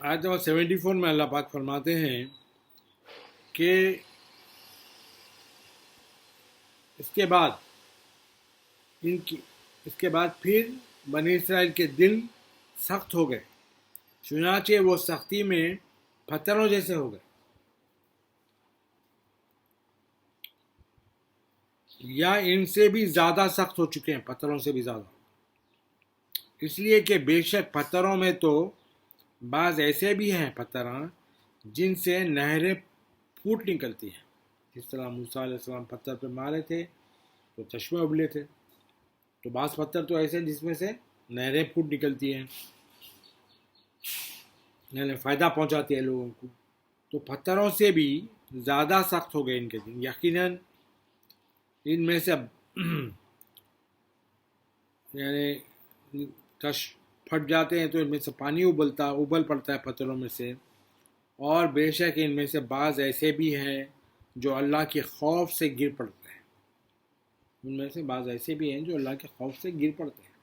آیت نمبر 74 میں اللہ پاک فرماتے ہیں کہ اس کے بعد پھر بنی اسرائیل کے دل سخت ہو گئے، چنانچہ وہ سختی میں پتھروں جیسے ہو گئے، یا ان سے بھی زیادہ سخت ہو چکے ہیں، پتھروں سے بھی زیادہ، اس لیے کہ بے شک پتھروں میں تو بعض ایسے بھی ہیں پتھراں جن سے نہریں پھوٹ نکلتی ہیں، جس طرح موسیٰ علیہ السلام پتھر پہ مارے تھے تو چشمے ابلے تھے، تو بعض پتھر تو ایسے ہیں جس میں سے نہریں پھوٹ نکلتی ہیں، یعنی فائدہ پہنچاتی ہے لوگوں کو، تو پتھروں سے بھی زیادہ سخت ہو گئے ان کے دن، یقیناً ان میں سے یعنی کش پھٹ جاتے ہیں تو ان میں سے پانی ابل پڑتا ہے پتھروں میں سے، اور بے شک ان میں سے بعض ایسے بھی ہیں جو اللہ کے خوف سے گر پڑتے ہیں، ان میں سے بعض ایسے بھی ہیں جو اللہ کے خوف سے گر پڑتے ہیں۔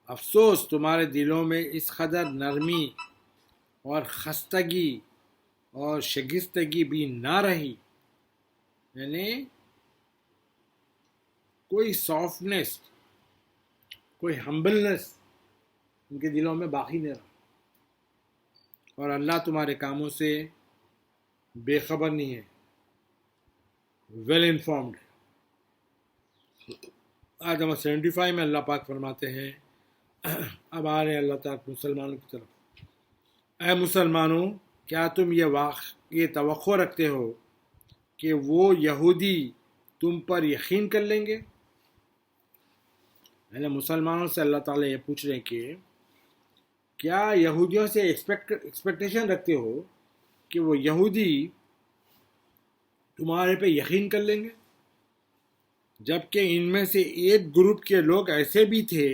افسوس تمہارے دلوں میں اس قدر نرمی اور خستگی اور شگستگی بھی نہ رہی، یعنی کوئی سافٹنس، کوئی ہمبلنس ان کے دلوں میں باقی نہیں رہا، اور اللہ تمہارے کاموں سے بے خبر نہیں ہے، ویل انفارمڈ ہے۔ آج نمبر 75 میں اللہ پاک فرماتے ہیں، اب آ رہے ہیں اللہ تعالیٰ مسلمانوں کی طرف، اے مسلمانوں کیا تم یہ توقع رکھتے ہو کہ وہ یہودی تم پر یقین کر لیں گے؟ یعنی مسلمانوں سے اللہ تعالیٰ یہ پوچھ رہے ہیں کہ کیا یہودیوں سے ایکسپیکٹیشن رکھتے ہو کہ وہ یہودی تمہارے پہ یقین کر لیں گے، جبکہ ان میں سے ایک گروپ کے لوگ ایسے بھی تھے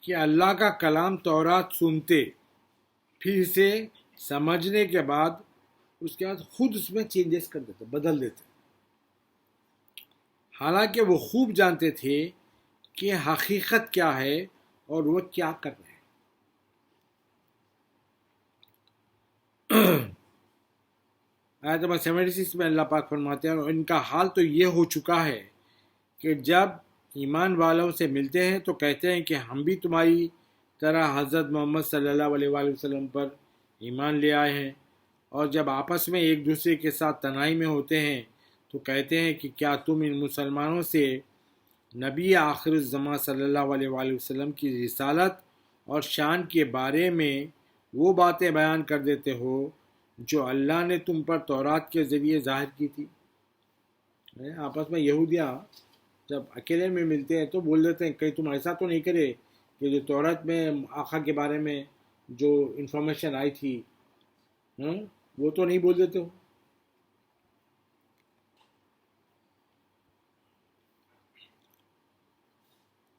کہ اللہ کا کلام تورات سنتے، پھر اسے سمجھنے کے بعد خود اس میں چینجز کر دیتے، بدل دیتے، حالانکہ وہ خوب جانتے تھے کہ حقیقت کیا ہے اور وہ کیا کر رہے ہیں۔ آیت نمبر 76 میں اللہ پاک فرماتے ہیں، اور ان کا حال تو یہ ہو چکا ہے کہ جب ایمان والوں سے ملتے ہیں تو کہتے ہیں کہ ہم بھی تمہاری طرح حضرت محمد صلی اللہ علیہ وآلہ وسلم پر ایمان لے آئے ہیں، اور جب آپس میں ایک دوسرے کے ساتھ تنہائی میں ہوتے ہیں تو کہتے ہیں کہ کیا تم ان مسلمانوں سے نبی آخر الزماں صلی اللہ علیہ وآلہ وسلم کی رسالت اور شان کے بارے میں وہ باتیں بیان کر دیتے ہو جو اللہ نے تم پر تورات کے ذریعے ظاہر کی تھی۔ آپس میں یہودیاں جب اکیلے میں ملتے ہیں تو بول دیتے ہیں کہیں تم ایسا تو نہیں کرے کہ جو تورات میں آقا کے بارے میں جو انفارمیشن آئی تھی وہ تو نہیں بول دیتے ہو۔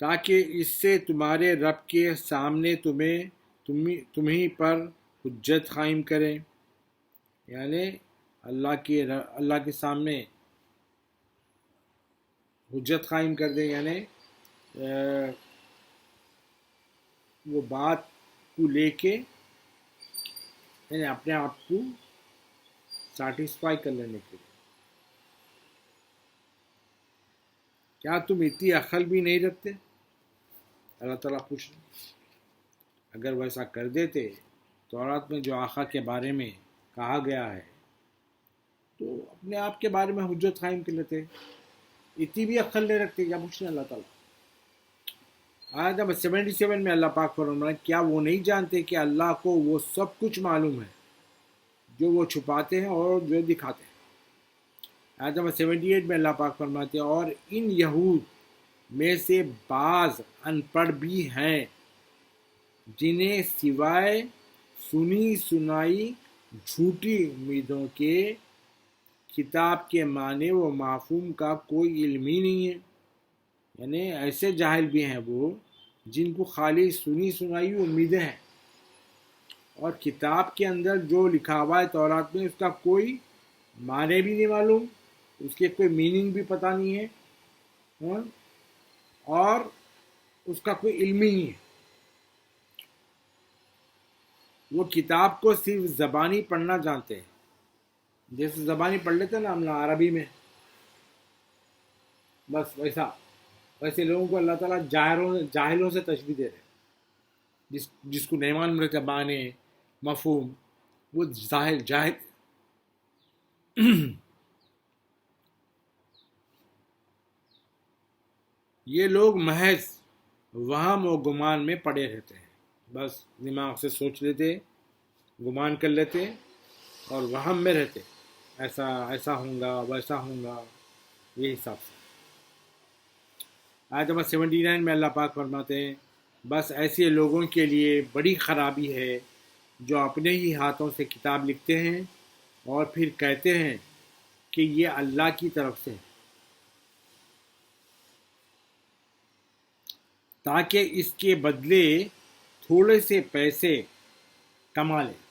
تاکہ اس سے تمہارے رب کے سامنے تمہیں پر حجت قائم کریں، یعنی اللہ کے سامنے حجت قائم کر دیں، یعنی وہ بات کو لے کے یعنی اپنے آپ کو سیٹسفائی کر لینے کے لیے۔ کیا تم اتنی عقل بھی نہیں رکھتے؟ اللہ تعالیٰ پوچھ رہے ہیں۔ اگر ویسا کر دیتے تورات میں جو آقا کے بارے میں کہا گیا ہے تو اپنے آپ کے بارے میں حجت قائم کر لیتے، اتنی بھی عقل نہیں رکھتے، کیا پوچھ رہے ہیں اللہ تعالیٰ۔ آیت نمبر 77 میں اللہ پاک فرماتے ہیں، کیا وہ نہیں جانتے کہ اللہ کو وہ سب کچھ معلوم ہے جو وہ چھپاتے ہیں اور جو دکھاتے ہیں۔ آیت نمبر 78 میں اللہ پاک فرماتے ہیں، اور ان یہود میں سے بعض ان پڑھ بھی ہیں جنہیں سوائے سنی سنائی جھوٹی امیدوں کے کتاب کے معنی و مفہوم کا کوئی علم ہی نہیں ہے، یعنی ایسے جاہل بھی ہیں وہ جن کو خالی سنی سنائی امیدیں ہیں، اور کتاب کے اندر جو لکھا ہوا ہے تورات میں اس کا کوئی معنی بھی نہیں معلوم، اس کے کوئی میننگ بھی پتہ نہیں ہے، اور اس کا کوئی علم ہی نہیں ہے۔ وہ کتاب کو صرف زبانی پڑھنا جانتے ہیں، جیسے زبانی پڑھ لیتے ہیں نا ہم لوگ عربی میں، بس ویسے لوگوں کو اللہ تعالیٰ جاہلوں سے تشبیہ دے رہے ہیں، جس کو نہیں معلوم رہتے معنی مفہوم، وہ جاہل یہ لوگ محض وہم و گمان میں پڑے رہتے ہیں، بس دماغ سے سوچ لیتے، گمان کر لیتے اور وہم میں رہتے، ایسا ہوں گا ویسا ہوں گا، یہ حساب سے۔ آیت نمبر 79 میں اللہ پاک فرماتے ہیں بس ایسے لوگوں کے لیے بڑی خرابی ہے جو اپنے ہی ہاتھوں سے کتاب لکھتے ہیں اور پھر کہتے ہیں کہ یہ اللہ کی طرف سے ہے، تاکہ اس کے بدلے تھوڑے سے پیسے کما لیں،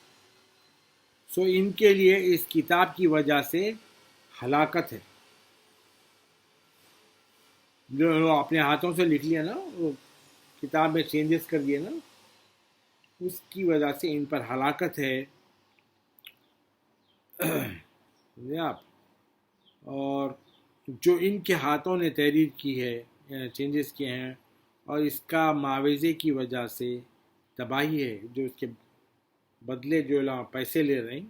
سو ان کے لیے اس کتاب کی وجہ سے ہلاکت ہے۔ جو اپنے ہاتھوں سے لکھ لیا نا، وہ کتاب میں چینجز کر دیے نا، اس کی وجہ سے ان پر ہلاکت ہے۔ آپ اور جو ان کے ہاتھوں نے تحریر کی ہے، چینجز کیے ہیں، اور اس کا معاوضے کی وجہ سے تباہی ہے، جو اس کے بدلے جو پیسے لے رہے ہیں،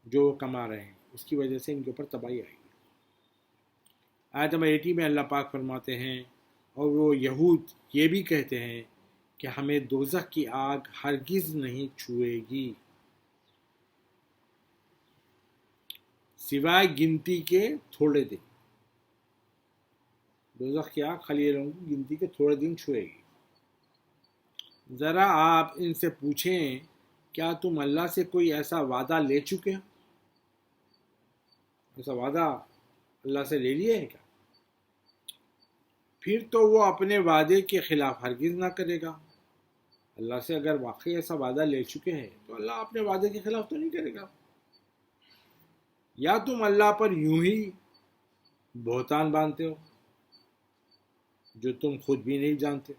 جو وہ کما رہے ہیں، اس کی وجہ سے ان کے اوپر تباہی آئی۔ آیت نمبر 80 میں اللہ پاک فرماتے ہیں اور وہ یہود یہ بھی کہتے ہیں کہ ہمیں دوزخ کی آگ ہرگز نہیں چھوئے گی سوائے گنتی کے تھوڑے دن۔ دوزخ کی آگ خالی لوگوں کی گنتی کے تھوڑے دن چھوئے گی۔ ذرا آپ ان سے پوچھیں کیا تم اللہ سے کوئی ایسا وعدہ لے چکے ہو؟ ایسا وعدہ اللہ سے لے لیے ہے کیا؟ پھر تو وہ اپنے وعدے کے خلاف ہرگز نہ کرے گا۔ اللہ سے اگر واقعی ایسا وعدہ لے چکے ہیں تو اللہ اپنے وعدے کے خلاف تو نہیں کرے گا۔ یا تم اللہ پر یوں ہی بہتان باندھتے ہو جو تم خود بھی نہیں جانتے۔